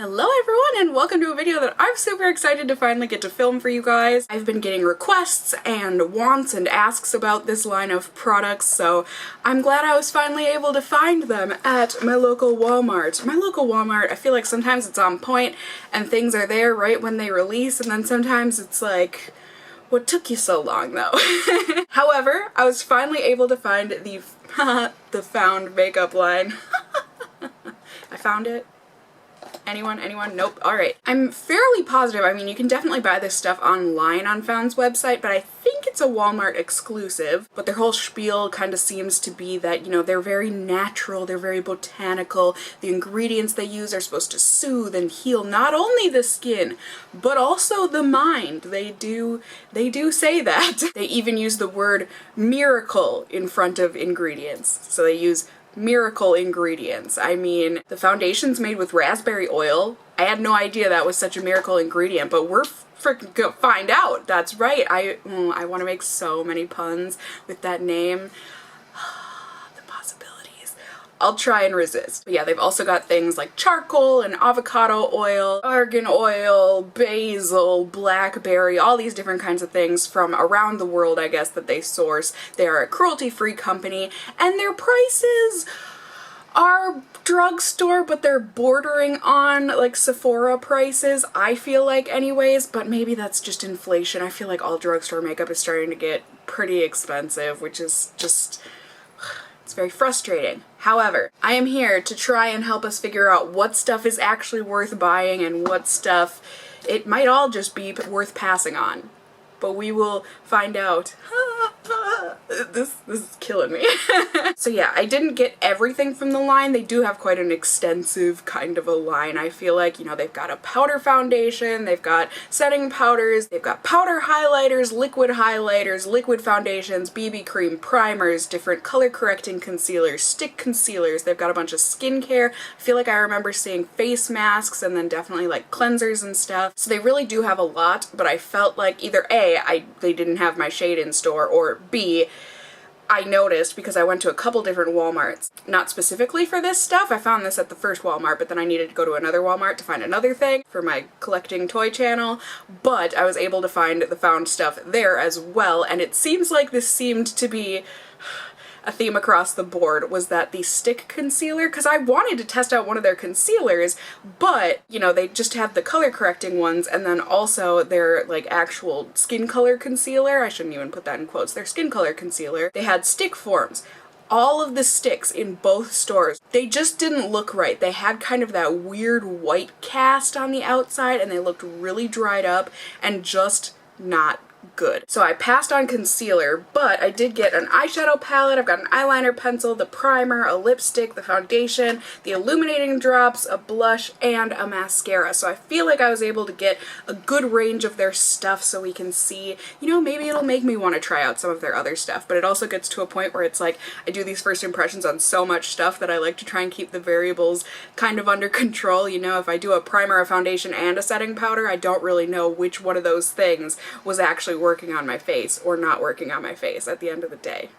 Hello everyone and welcome to a video that I'm super excited to finally get to film for you guys. I've been getting requests and wants and asks about this line of products, so I'm glad I was finally able to find them at my local Walmart. My local Walmart, I feel like sometimes it's on point and things are there right when they release, and then sometimes it's like, what took you so long though? However, I was finally able to find the Found makeup line. I found it. Anyone? Nope. Alright. I'm fairly positive, I mean, you can definitely buy this stuff online on Found's website, but I think it's a Walmart exclusive. But their whole spiel kind of seems to be that, you know, they're very natural, they're very botanical, the ingredients they use are supposed to soothe and heal not only the skin, but also the mind. They do say that. They even use the word miracle in front of ingredients. So they use miracle ingredients. I mean, the foundation's made with raspberry oil. I had no idea that was such a miracle ingredient, but we're freaking gonna find out. That's right. I want to make so many puns with that name. The possibilities. I'll try and resist. But yeah, they've also got things like charcoal and avocado oil, argan oil, basil, blackberry, all these different kinds of things from around the world, I guess, that they source. They are a cruelty-free company, and their prices are drugstore, but they're bordering on like Sephora prices, I feel like anyways, but maybe that's just inflation. I feel like all drugstore makeup is starting to get pretty expensive, which is just, it's very frustrating. However, I am here to try and help us figure out what stuff is actually worth buying and what stuff it might all just be worth passing on. But we will find out. This is killing me. So yeah, I didn't get everything from the line. They do have quite an extensive kind of a line. I feel like, you know, they've got a powder foundation, they've got setting powders, they've got powder highlighters, liquid foundations, BB cream, primers, different color correcting concealers, stick concealers. They've got a bunch of skincare. I feel like I remember seeing face masks and then definitely like cleansers and stuff. So they really do have a lot, but I felt like either A, they didn't have my shade in store, or B, I noticed because I went to a couple different Walmarts, not specifically for this stuff. I found this at the first Walmart, but then I needed to go to another Walmart to find another thing for my collecting toy channel, but I was able to find the Found stuff there as well, and it seems like this seemed to be a theme across the board, was that the stick concealer, because I wanted to test out one of their concealers, but, you know, they just have the color correcting ones, and then also their, like, actual skin color concealer. I shouldn't even put that in quotes. Their skin color concealer. They had stick forms. All of the sticks in both stores, they just didn't look right. They had kind of that weird white cast on the outside, and they looked really dried up and just not good. So I passed on concealer, but I did get an eyeshadow palette, I've got an eyeliner pencil, the primer, a lipstick, the foundation, the illuminating drops, a blush, and a mascara. So I feel like I was able to get a good range of their stuff so we can see, you know, maybe it'll make me want to try out some of their other stuff, but it also gets to a point where it's like, I do these first impressions on so much stuff that I like to try and keep the variables kind of under control. You know, if I do a primer, a foundation, and a setting powder, I don't really know which one of those things was actually working on my face or not working on my face at the end of the day.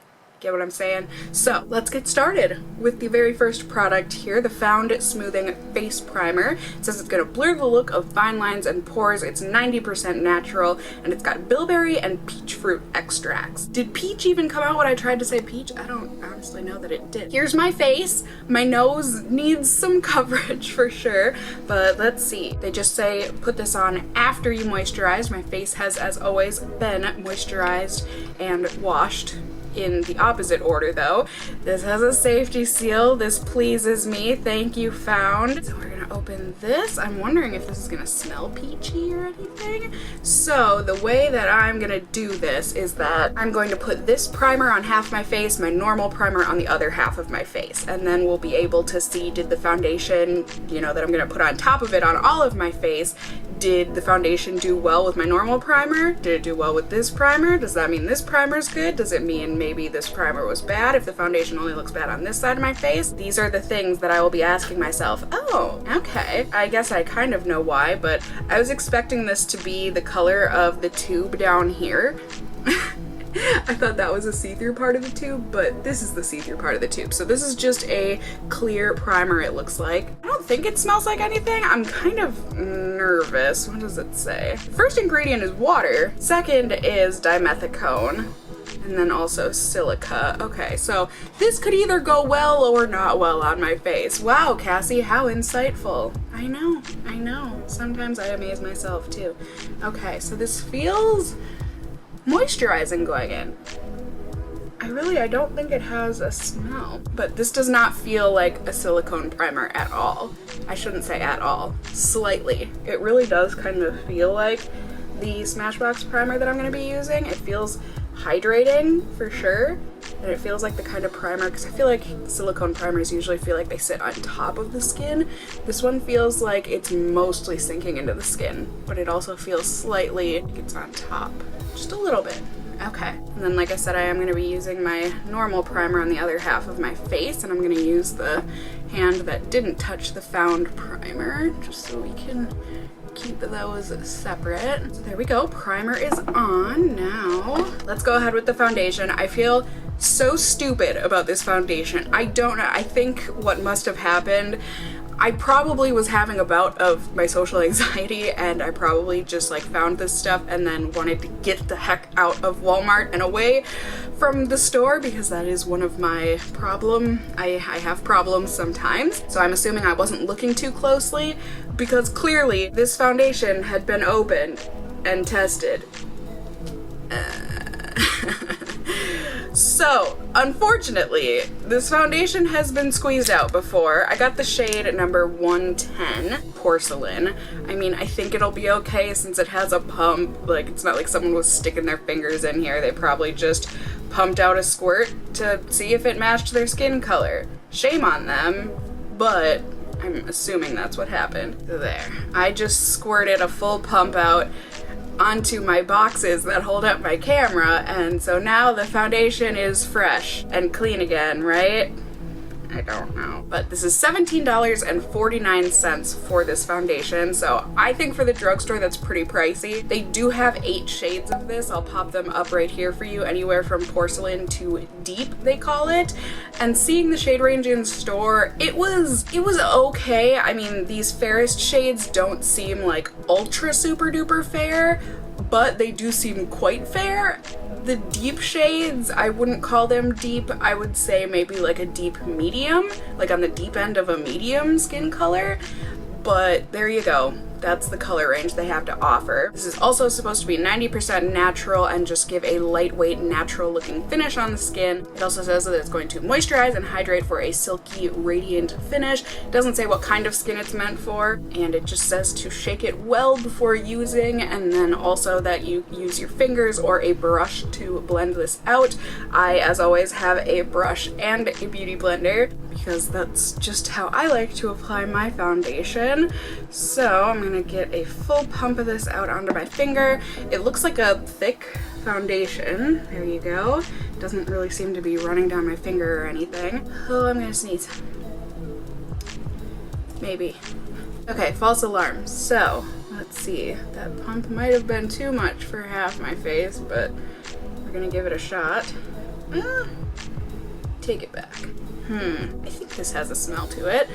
Get what I'm saying? So let's get started with the very first product here, the Found Smoothing Face Primer. It says it's going to blur the look of fine lines and pores. It's 90% natural, and it's got bilberry and peach fruit extracts. Did peach even come out when I tried to say peach? I don't honestly know that it did. Here's my face. My nose needs some coverage for sure, but let's see. They just say put this on after you moisturize. My face has, as always, been moisturized and washed in the opposite order though. This has a safety seal. This pleases me. Thank you, Found. So we're gonna open this. I'm wondering if this is gonna smell peachy or anything. So the way that I'm gonna do this is that I'm going to put this primer on half my face, my normal primer on the other half of my face, and then we'll be able to see, did the foundation, you know, that I'm gonna put on top of it on all of my face, did the foundation do well with my normal primer? Did it do well with this primer? Does that mean this primer's good? Does it mean maybe this primer was bad if the foundation only looks bad on this side of my face? These are the things that I will be asking myself. Oh, okay. I guess I kind of know why, but I was expecting this to be the color of the tube down here. I thought that was a see-through part of the tube, but this is the see-through part of the tube. So this is just a clear primer, it looks like. I don't think it smells like anything. I'm kind of nervous. What does it say? First ingredient is water. Second is dimethicone. And then also silica. Okay, so this could either go well or not well on my face. Wow, Cassie, how insightful. I know. Sometimes I amaze myself too. Okay, so this feels moisturizing going in. I don't think it has a smell, but this does not feel like a silicone primer at all. I shouldn't say at all, slightly. It really does kind of feel like the Smashbox primer that I'm gonna be using. It feels hydrating for sure, and it feels like the kind of primer, because I feel like silicone primers usually feel like they sit on top of the skin. This one feels like it's mostly sinking into the skin, but it also feels slightly like it's on top, just a little bit. Okay, and then like I said, I am going to be using my normal primer on the other half of my face, and I'm going to use the hand that didn't touch the Found primer, just so we can keep those separate. So there we go, primer is on. Now let's go ahead with the foundation. I feel so stupid about this foundation. I don't know, I think what must have happened, I probably was having a bout of my social anxiety, and I probably just like found this stuff and then wanted to get the heck out of Walmart and away from the store, because that is one of my problem. I have problems sometimes. So I'm assuming I wasn't looking too closely, because clearly this foundation had been opened and tested. So, unfortunately, this foundation has been squeezed out before. I got the shade number 110, Porcelain. I mean, I think it'll be okay since it has a pump. Like, it's not like someone was sticking their fingers in here. They probably just pumped out a squirt to see if it matched their skin color. Shame on them, but I'm assuming that's what happened. There. I just squirted a full pump out onto my boxes that hold up my camera, and so now the foundation is fresh and clean again, right? I don't know. But this is $17.49 for this foundation, so I think for the drugstore that's pretty pricey. They do have 8 shades of this. I'll pop them up right here for you, anywhere from Porcelain to Deep, they call it. And seeing the shade range in store, it was okay. I mean, these fairest shades don't seem like ultra super duper fair, but they do seem quite fair. The deep shades, I wouldn't call them deep. I would say maybe like a deep medium, like on the deep end of a medium skin color. But there you go. That's the color range they have to offer. This is also supposed to be 90% natural and just give a lightweight, natural looking finish on the skin. It also says that it's going to moisturize and hydrate for a silky, radiant finish. It doesn't say what kind of skin it's meant for, and it just says to shake it well before using, and then also that you use your fingers or a brush to blend this out. I, as always, have a brush and a beauty blender, because that's just how I like to apply my foundation. So I'm gonna get a full pump of this out onto my finger. It looks like a thick foundation. There you go. Doesn't really seem to be running down my finger or anything. Oh, I'm gonna sneeze. Maybe. Okay, false alarm. So let's see. That pump might have been too much for half my face, but we're gonna give it a shot. Take it back. I think this has a smell to it.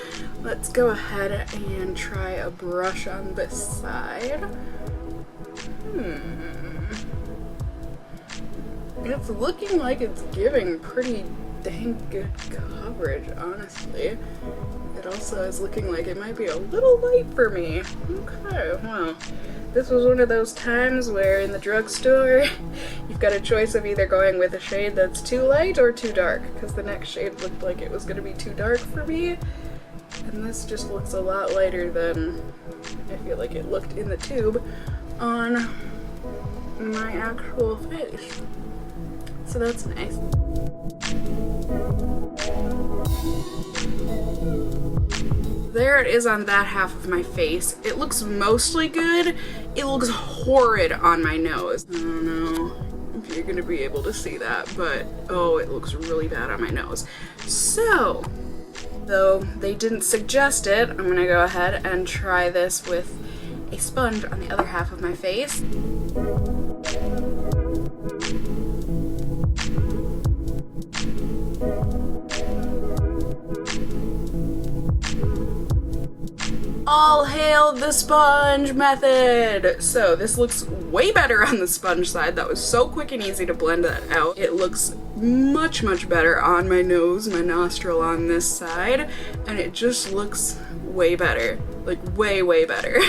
Let's go ahead and try a brush on this side. It's looking like it's giving pretty dang good coverage, honestly. It also is looking like it might be a little light for me. Okay, well, this was one of those times where in the drugstore you've got a choice of either going with a shade that's too light or too dark, because the next shade looked like it was going to be too dark for me, and this just looks a lot lighter than I feel like it looked in the tube on my actual face. So that's nice. There it is on that half of my face. It looks mostly good. It looks horrid on my nose. I don't know if you're gonna be able to see that, but oh, it looks really bad on my nose. So, though they didn't suggest it, I'm gonna go ahead and try this with a sponge on the other half of my face. All hail the sponge method! So this looks way better on the sponge side. That was so quick and easy to blend that out. It looks much, much better on my nose, my nostril on this side, and it just looks way better. Like way, way better.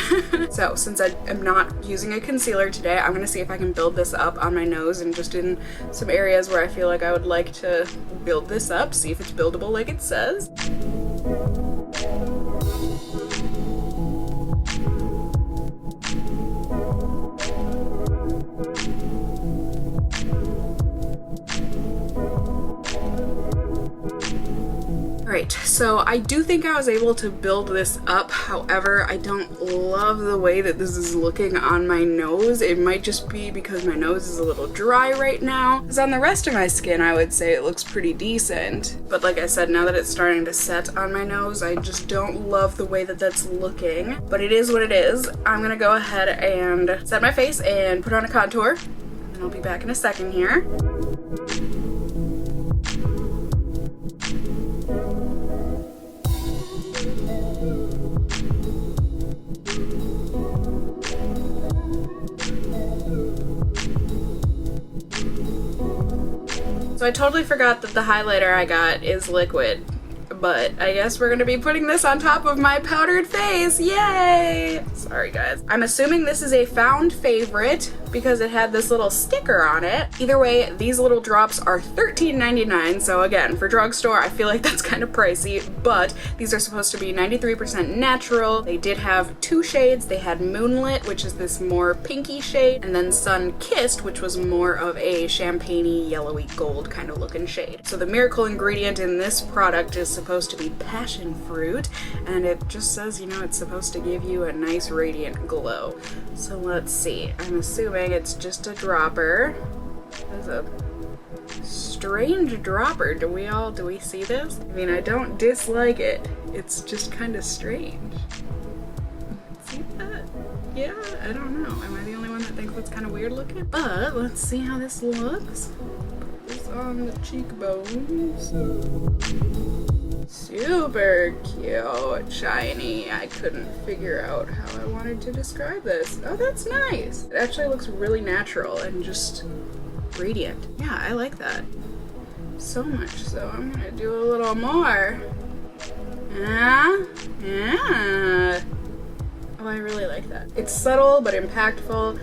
So since I am not using a concealer today, I'm gonna see if I can build this up on my nose and just in some areas where I feel like I would like to build this up, see if it's buildable like it says. Alright, so I do think I was able to build this up, however, I don't love the way that this is looking on my nose. It might just be because my nose is a little dry right now. Because on the rest of my skin, I would say it looks pretty decent. But like I said, now that it's starting to set on my nose, I just don't love the way that that's looking. But it is what it is. I'm gonna go ahead and set my face and put on a contour. And then I'll be back in a second here. So I totally forgot that the highlighter I got is liquid, but I guess we're gonna be putting this on top of my powdered face. Yay! Sorry guys. I'm assuming this is a found favorite because it had this little sticker on it. Either way, these little drops are $13.99, so again, for drugstore, I feel like that's kind of pricey, but these are supposed to be 93% natural. They did have two shades. They had Moonlit, which is this more pinky shade, and then Sun Kissed, which was more of a champagne-y, yellowy gold kind of looking shade. So the miracle ingredient in this product is supposed to be passion fruit, and it just says, you know, it's supposed to give you a nice radiant glow. So let's see. I'm assuming it's just a dropper. That's a strange dropper. Do we see this? I mean, I don't dislike it. It's just kind of strange. See that? Yeah, I don't know. Am I the only one that thinks it's kind of weird looking? But let's see how this looks. Put this on the cheekbones. Super cute, shiny. I couldn't figure out how I wanted to describe this. Oh, that's nice. It actually looks really natural and just radiant. Yeah, I like that so much. So I'm gonna do a little more. Yeah. Oh, I really like that. It's subtle but impactful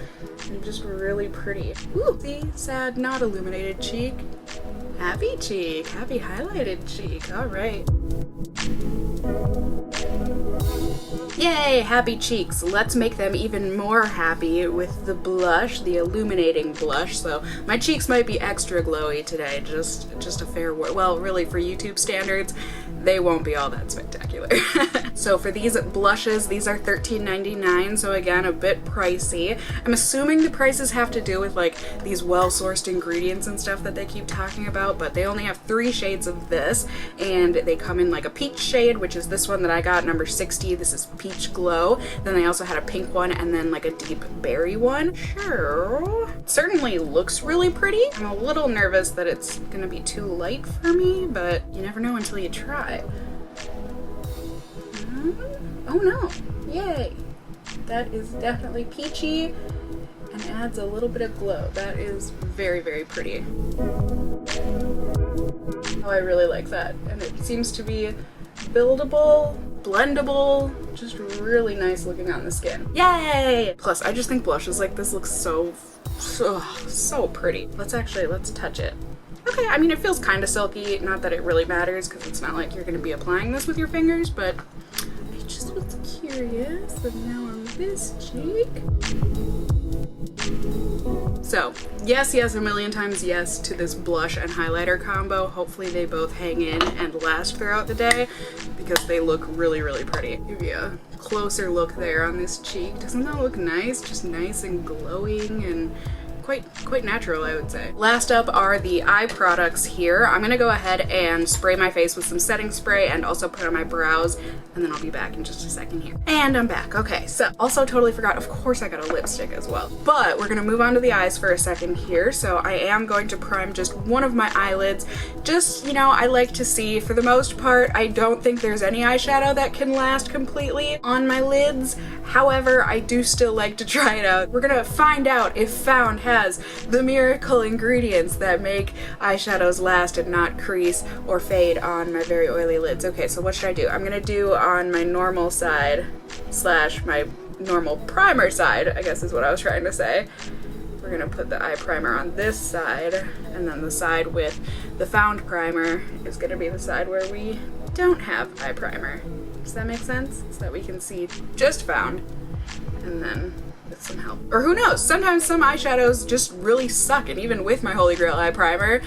and just really pretty. Ooh, see, sad, not illuminated cheek. Happy cheek, happy highlighted cheek, all right. Yay, happy cheeks. Let's make them even more happy with the blush, the illuminating blush. So my cheeks might be extra glowy today, just a fair word. Well, really for YouTube standards, they won't be all that spectacular. So for these blushes, these are $13.99, so again, a bit pricey. I'm assuming the prices have to do with like these well-sourced ingredients and stuff that they keep talking about, but they only have 3 shades of this, and they come in like a peach shade, which is this one that I got, number 60. This is Peach Glow. Then they also had a pink one and then like a deep berry one. Sure. It certainly looks really pretty. I'm a little nervous that it's gonna be too light for me, but you never know until you try. Oh no, yay. That is definitely peachy and adds a little bit of glow. That is very, very pretty. Oh, I really like that. And it seems to be buildable, blendable, just really nice looking on the skin. Yay! Plus, I just think blushes like this look so pretty. Let's touch it. Okay, I mean, it feels kind of silky. Not that it really matters because it's not like you're going to be applying this with your fingers, but I just was curious. And now on this cheek. So, yes, a million times yes to this blush and highlighter combo. Hopefully they both hang in and last throughout the day because they look really, really pretty. Give you a closer look there on this cheek. Doesn't that look nice? Just nice and glowing and quite natural, I would say. Last up are the eye products here. I'm gonna go ahead and spray my face with some setting spray and also put on my brows, and then I'll be back in just a second here. And I'm back. Okay, so also totally forgot, of course I got a lipstick as well. But we're gonna move on to the eyes for a second here. So I am going to prime just one of my eyelids. Just, you know, I like to see, for the most part, I don't think there's any eyeshadow that can last completely on my lids. However, I do still like to try it out. We're gonna find out if Found has the miracle ingredients that make eyeshadows last and not crease or fade on my very oily lids. Okay, so what should I do? I'm gonna do on my normal side / my normal primer side, I guess is what I was trying to say. We're gonna put the eye primer on this side, and then the side with the Found primer is gonna be the side where we don't have eye primer. Does that make sense? So that we can see just Found, and then with some help. Or who knows, sometimes some eyeshadows just really suck, and even with my Holy Grail eye primer,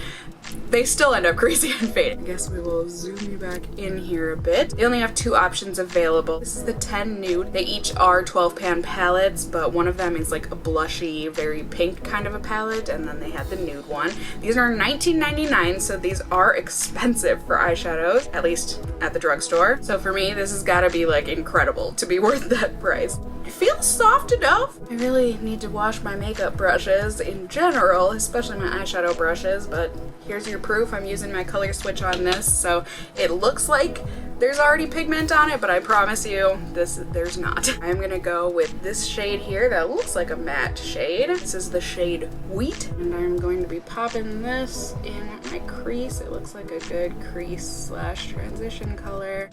they still end up greasy and fading. I guess we will zoom you back in here a bit. They only have 2 options available. This is the 10 Nude. They each are 12 pan palettes, but one of them is like a blushy, very pink kind of a palette, and then they have the nude one. These are $19.99, so these are expensive for eyeshadows, at least at the drugstore. So for me, this has gotta be like incredible to be worth that price. It feels soft enough. I really need to wash my makeup brushes in general, especially my eyeshadow brushes, but here's your proof. I'm using my color switch on this, so it looks like there's already pigment on it, but I promise you there's not. I'm gonna go with this shade here that looks like a matte shade. This is the shade Wheat, and I'm going to be popping this in my crease. It looks like a good crease / transition color.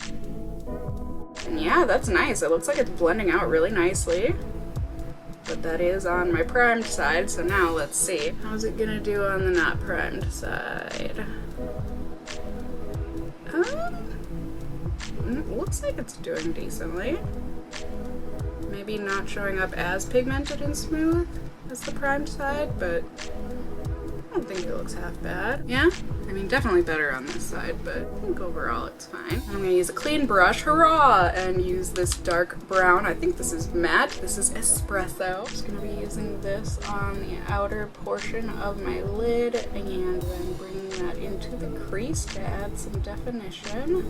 And yeah, that's nice. It looks like it's blending out really nicely. But that is on my primed side, so now let's see. How's it gonna do on the not primed side? Looks like it's doing decently. Maybe not showing up as pigmented and smooth as the primed side, but I don't think it looks half bad. Yeah? I mean, definitely better on this side, but I think overall it's fine. I'm gonna use a clean brush, hurrah, and use this dark brown. I think this is matte. This is espresso. Just gonna be using this on the outer portion of my lid and then bringing that into the crease to add some definition.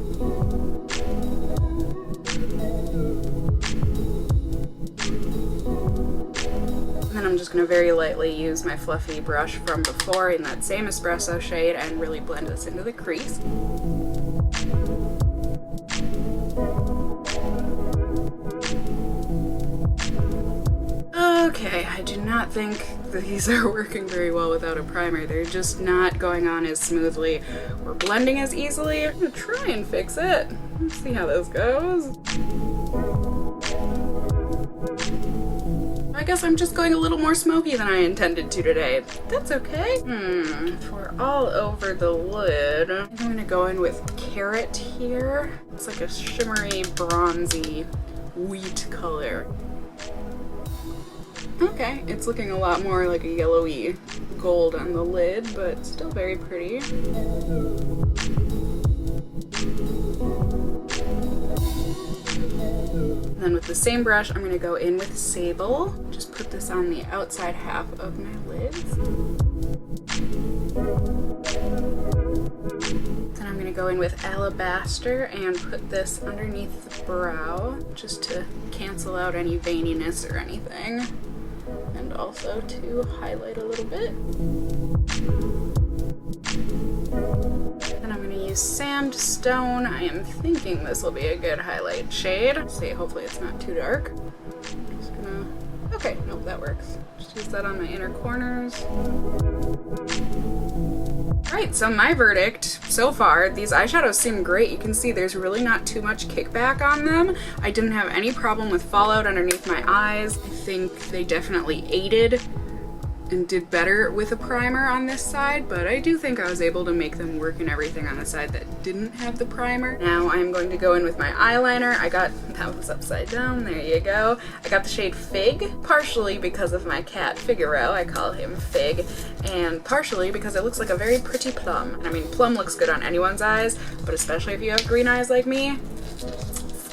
And then I'm just going to very lightly use my fluffy brush from before in that same espresso shade and really blend this into the crease. Okay, I do not think these are working very well without a primer. They're just not going on as smoothly or blending as easily. I'm going to try and fix it. Let's see how this goes. I guess I'm just going a little more smoky than I intended to today. That's okay. For all over the lid, I'm gonna go in with Carrot here. It's like a shimmery, bronzy, wheat color. Okay, it's looking a lot more like a yellowy gold on the lid, but still very pretty. Then with the same brush, I'm gonna go in with Sable. Just put this on the outside half of my lids. Then I'm gonna go in with Alabaster and put this underneath the brow, just to cancel out any veininess or anything. And also to highlight a little bit. Then I'm going to use Sandstone. I am thinking this will be a good highlight shade. Let's see, hopefully it's not too dark. Just gonna... Okay, nope, that works. Just use that on my inner corners. Alright, so my verdict so far, these eyeshadows seem great. You can see there's really not too much kickback on them. I didn't have any problem with fallout underneath my eyes. I think they definitely aided and did better with a primer on this side, but I do think I was able to make them work and everything on the side that didn't have the primer. Now I'm going to go in with my eyeliner. That was upside down, there you go. I got the shade Fig, partially because of my cat Figaro, I call him Fig, and partially because it looks like a very pretty plum. And I mean, plum looks good on anyone's eyes, but especially if you have green eyes like me,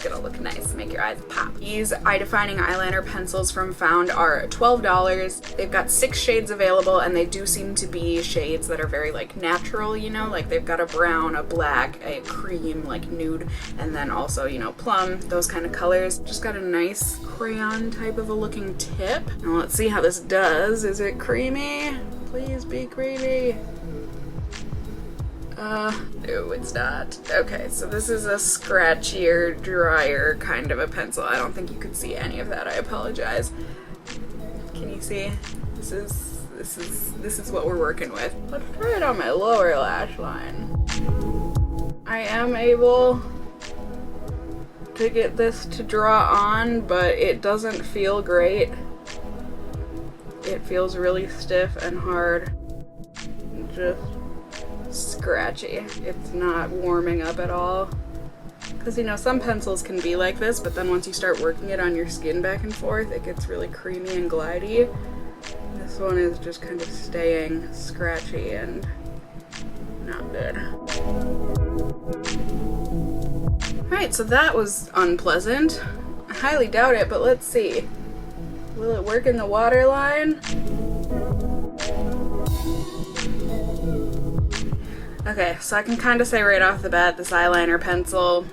gonna look nice, make your eyes pop. These eye defining eyeliner pencils from Found are $12. They've got 6 shades available, and they do seem to be shades that are very like natural, you know, like they've got a brown, a black, a cream, like nude, and then also, you know, plum, those kind of colors. Just got a nice crayon type of a looking tip. Now let's see how this does. Is it creamy? Please be creamy. No, it's not. Okay, so this is a scratchier, drier kind of a pencil. I don't think you could see any of that. I apologize. Can you see? This is what we're working with. Let's try it on my lower lash line. I am able to get this to draw on, but it doesn't feel great. It feels really stiff and hard. Just scratchy. It's not warming up at all. Because, you know, some pencils can be like this, but then once you start working it on your skin back and forth, it gets really creamy and glidey. This one is just kind of staying scratchy and not good. Alright, so that was unpleasant. I highly doubt it, but let's see. Will it work in the waterline? Okay, so I can kind of say right off the bat, this eyeliner pencil,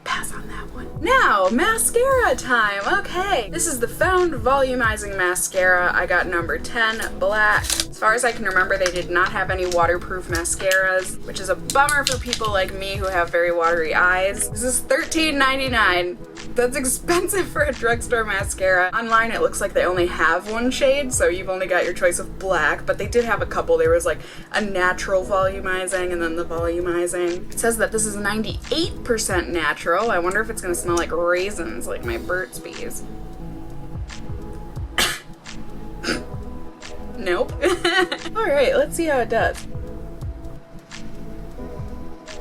pass on that one. Now, mascara time. Okay, this is the Found Volumizing Mascara. I got number 10, black. As far as I can remember, they did not have any waterproof mascaras, which is a bummer for people like me who have very watery eyes. This is $13.99. That's expensive for a drugstore mascara. Online it looks like they only have one shade, so you've only got your choice of black, but they did have a couple. There was like a natural volumizing and then the volumizing. It says that this is 98% natural. I wonder if it's gonna smell like raisins, like my Burt's Bees. Nope. Alright, let's see how it does.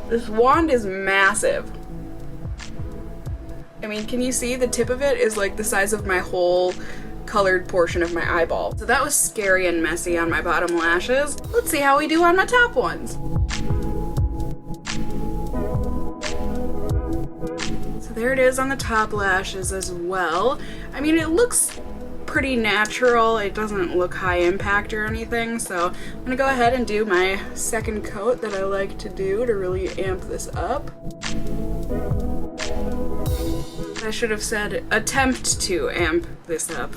This wand is massive. I mean, can you see the tip of it is like the size of my whole colored portion of my eyeball. So that was scary and messy on my bottom lashes. Let's see how we do on my top ones. So there it is on the top lashes as well. I mean, it looks pretty natural. It doesn't look high impact or anything, so I'm gonna go ahead and do my second coat that I like to do to really amp this up. I should have said attempt to amp this up.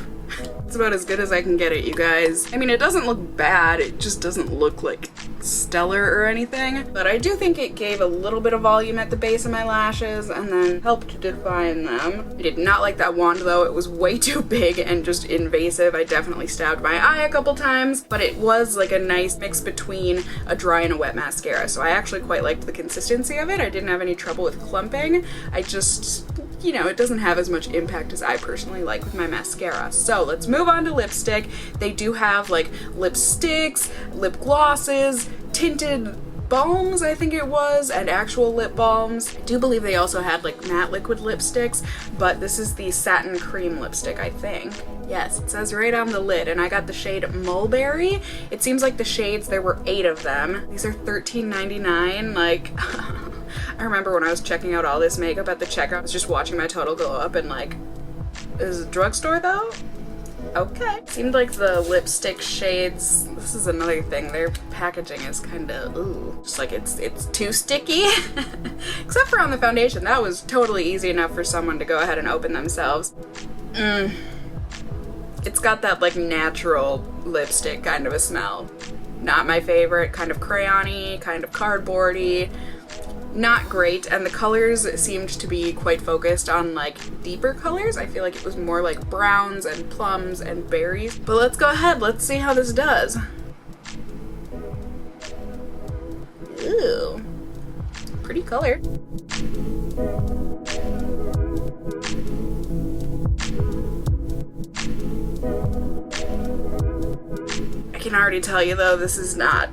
It's about as good as I can get it, you guys. I mean, it doesn't look bad, it just doesn't look like stellar or anything, but I do think it gave a little bit of volume at the base of my lashes and then helped define them. I did not like that wand though. It was way too big and just invasive. I definitely stabbed my eye a couple times, but it was like a nice mix between a dry and a wet mascara, so I actually quite liked the consistency of it. I didn't have any trouble with clumping. I just, you know, it doesn't have as much impact as I personally like with my mascara. So let's move on to lipstick. They do have like lipsticks, lip glosses, tinted balms, I think it was, and actual lip balms. I do believe they also had like matte liquid lipsticks, but this is the satin cream lipstick, I think. Yes, it says right on the lid, and I got the shade Mulberry. It seems like the shades, there were 8 of them. These are $13.99, like, I remember when I was checking out all this makeup at the checkout, I was just watching my total go up and like, is it a drugstore though? Okay. Seemed like the lipstick shades, this is another thing, their packaging is kind of, ooh, just like it's too sticky. Except for on the foundation, that was totally easy enough for someone to go ahead and open themselves. It's got that like natural lipstick kind of a smell. Not my favorite, kind of crayon-y, kind of cardboardy. Not great, and the colors seemed to be quite focused on like deeper colors. I feel like it was more like browns and plums and berries. But let's go ahead, let's see how this does. Ooh, pretty color. I can already tell you though, this is not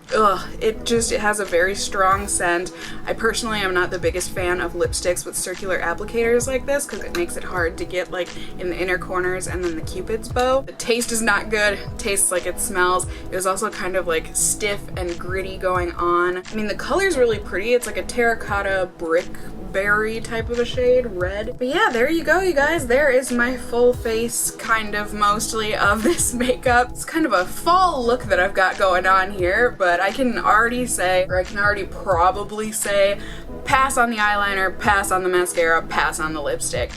It has a very strong scent. I personally am not the biggest fan of lipsticks with circular applicators like this because it makes it hard to get like in the inner corners and then the cupid's bow. The taste is not good. It tastes like it smells. It was also kind of like stiff and gritty going on. I mean, the color's really pretty. It's like a terracotta brick berry type of a shade, red. But yeah, there you go, you guys. There is my full face, kind of mostly, of this makeup. It's kind of a fall look that I've got going on here, but I can already say, or I can already probably say, pass on the eyeliner, pass on the mascara, pass on the lipstick.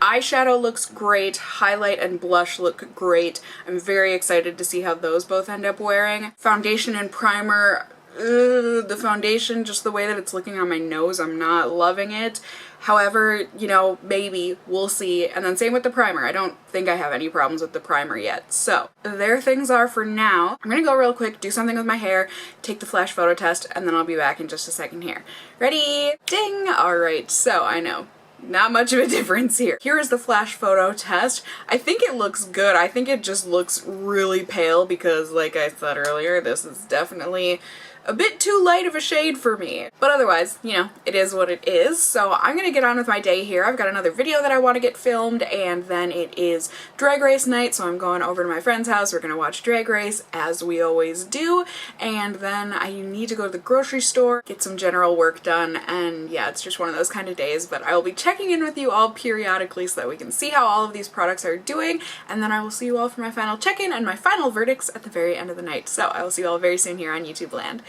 Eyeshadow looks great, highlight and blush look great. I'm very excited to see how those both end up wearing. Foundation and primer, the foundation, just the way that it's looking on my nose, I'm not loving it. However, you know, maybe, we'll see. And then same with the primer. I don't think I have any problems with the primer yet. So there things are for now. I'm gonna go real quick, do something with my hair, take the flash photo test, and then I'll be back in just a second here. Ready? Ding! All right, so I know. Not much of a difference here. Here is the flash photo test. I think it looks good. I think it just looks really pale because, like I said earlier, this is definitely a bit too light of a shade for me. But otherwise, you know, it is what it is. So I'm gonna get on with my day here. I've got another video that I want to get filmed, and then it is Drag Race night, so I'm going over to my friend's house. We're gonna watch Drag Race, as we always do, and then I need to go to the grocery store, get some general work done, and yeah, it's just one of those kind of days. But I will be checking in with you all periodically so that we can see how all of these products are doing, and then I will see you all for my final check-in and my final verdicts at the very end of the night. So I will see you all very soon here on YouTube land.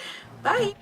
Bye!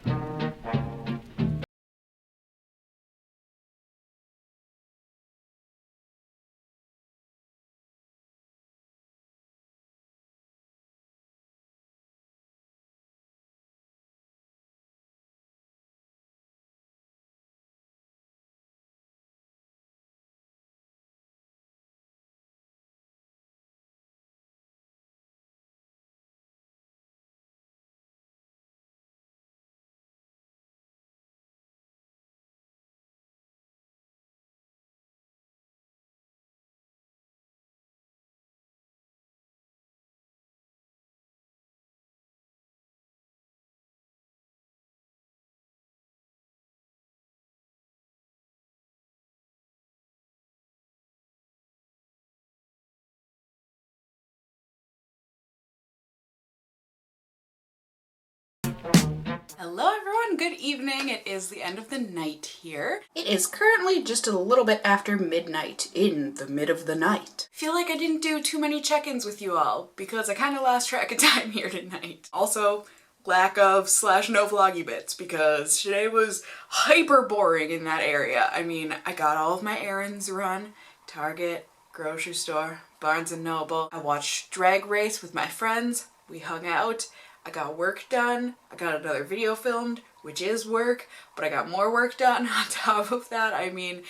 Hello everyone, good evening. It is the end of the night here. It is currently just a little bit after midnight, in the mid of the night. I feel like I didn't do too many check-ins with you all because I kind of lost track of time here tonight. Also, lack of / no vloggy bits because today was hyper boring in that area. I mean, I got all of my errands run, Target, grocery store, Barnes & Noble. I watched Drag Race with my friends, we hung out. I got work done, I got another video filmed, which is work, but I got more work done on top of that. I mean,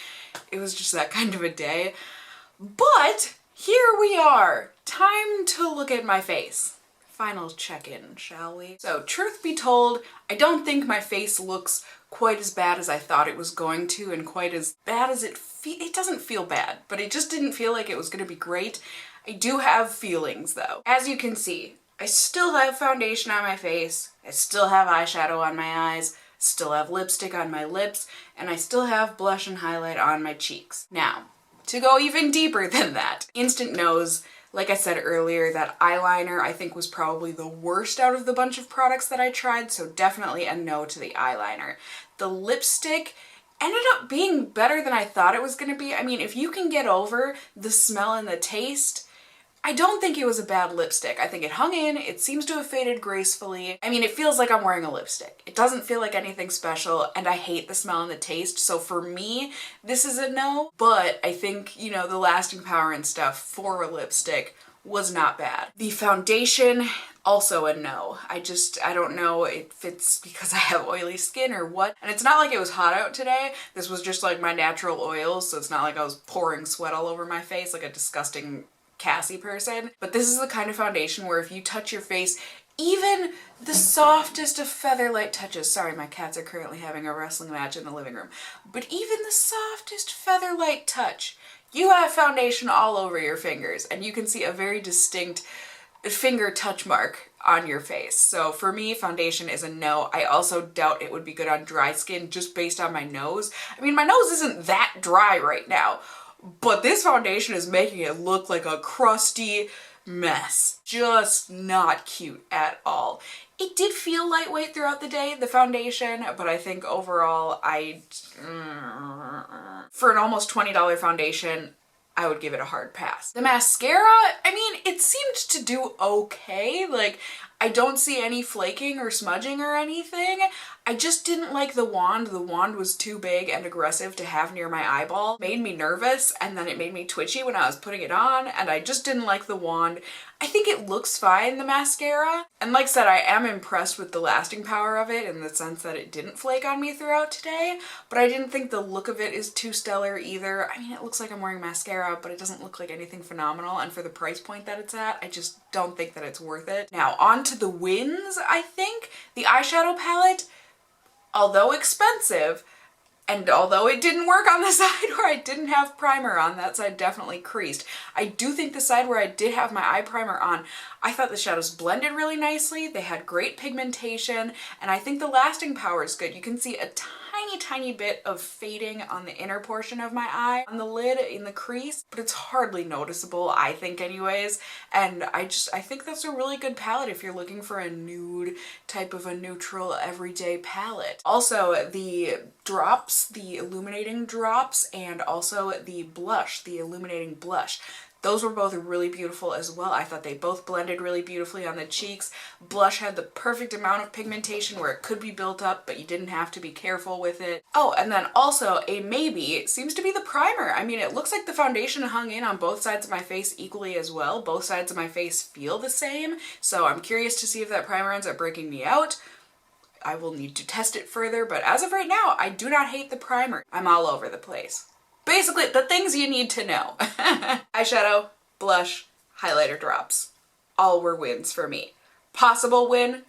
it was just that kind of a day. But here we are, time to look at my face. Final check-in, shall we? So, truth be told, I don't think my face looks quite as bad as I thought it was going to, and quite as bad as it doesn't feel bad, but it just didn't feel like it was gonna be great. I do have feelings though. As you can see, I still have foundation on my face, I still have eyeshadow on my eyes, still have lipstick on my lips, and I still have blush and highlight on my cheeks. Now, to go even deeper than that, instant nose. Like I said earlier, that eyeliner I think was probably the worst out of the bunch of products that I tried, so definitely a no to the eyeliner. The lipstick ended up being better than I thought it was gonna be. I mean, if you can get over the smell and the taste, I don't think it was a bad lipstick. I think it hung in, it seems to have faded gracefully. I mean, it feels like I'm wearing a lipstick. It doesn't feel like anything special, and I hate the smell and the taste, so for me, this is a no. But I think, you know, the lasting power and stuff for a lipstick was not bad. The foundation, also a no. I don't know if it's because I have oily skin or what. And it's not like it was hot out today. This was just like my natural oils, so it's not like I was pouring sweat all over my face like a disgusting Cassie person. But this is the kind of foundation where if you touch your face, even the softest of featherlight touches, sorry, my cats are currently having a wrestling match in the living room, but even the softest featherlight touch, you have foundation all over your fingers, and you can see a very distinct finger touch mark on your face. So for me, foundation is a no. I also doubt it would be good on dry skin just based on my nose. I mean, my nose isn't that dry right now, but this foundation is making it look like a crusty mess. Just not cute at all. It did feel lightweight throughout the day, the foundation, but I think overall for an almost $20 foundation, I would give it a hard pass. The mascara, I mean, it seemed to do okay. Like, I don't see any flaking or smudging or anything. I just didn't like the wand. The wand was too big and aggressive to have near my eyeball. It made me nervous, and then it made me twitchy when I was putting it on, and I just didn't like the wand. I think it looks fine, the mascara. And like I said, I am impressed with the lasting power of it in the sense that it didn't flake on me throughout today, but I didn't think the look of it is too stellar either. I mean, it looks like I'm wearing mascara, but it doesn't look like anything phenomenal, and for the price point that it's at, I just don't think that it's worth it. Now, on to the wins, I think. The eyeshadow palette, although expensive, and although it didn't work on the side where I didn't have primer on, that side definitely creased. I do think the side where I did have my eye primer on, I thought the shadows blended really nicely, they had great pigmentation, and I think the lasting power is good. You can see a tiny bit of fading on the inner portion of my eye, on the lid, in the crease, but it's hardly noticeable, I think anyways, and I think that's a really good palette if you're looking for a nude type of a neutral everyday palette. Also, the drops, the illuminating drops, and also the blush, the illuminating blush. Those were both really beautiful as well. I thought they both blended really beautifully on the cheeks. Blush had the perfect amount of pigmentation where it could be built up, but you didn't have to be careful with it. Oh, and then also a maybe seems to be the primer. I mean, it looks like the foundation hung in on both sides of my face equally as well. Both sides of my face feel the same, so I'm curious to see if that primer ends up breaking me out. I will need to test it further, but as of right now, I do not hate the primer. I'm all over the place. Basically, the things you need to know. Eyeshadow, blush, highlighter drops. All were wins for me. Possible win,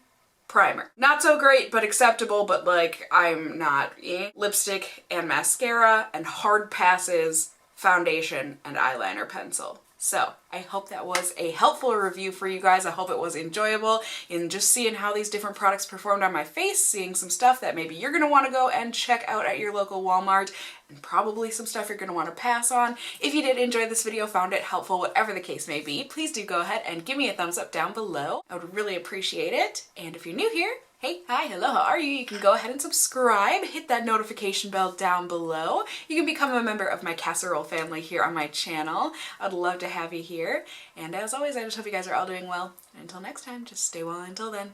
primer. Not so great, but acceptable, but like, I'm not. Lipstick and mascara, and hard passes, foundation, and eyeliner pencil. So I hope that was a helpful review for you guys. I hope it was enjoyable in just seeing how these different products performed on my face, seeing some stuff that maybe you're gonna wanna go and check out at your local Walmart, and probably some stuff you're gonna wanna pass on. If you did enjoy this video, found it helpful, whatever the case may be, please do go ahead and give me a thumbs up down below. I would really appreciate it. And if you're new here, hey, hi, hello, how are you? You can go ahead and subscribe, hit that notification bell down below. You can become a member of my casserole family here on my channel. I'd love to have you here. And as always, I just hope you guys are all doing well. And until next time, just stay well until then.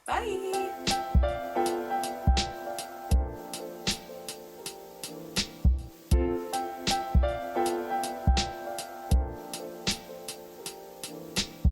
Bye!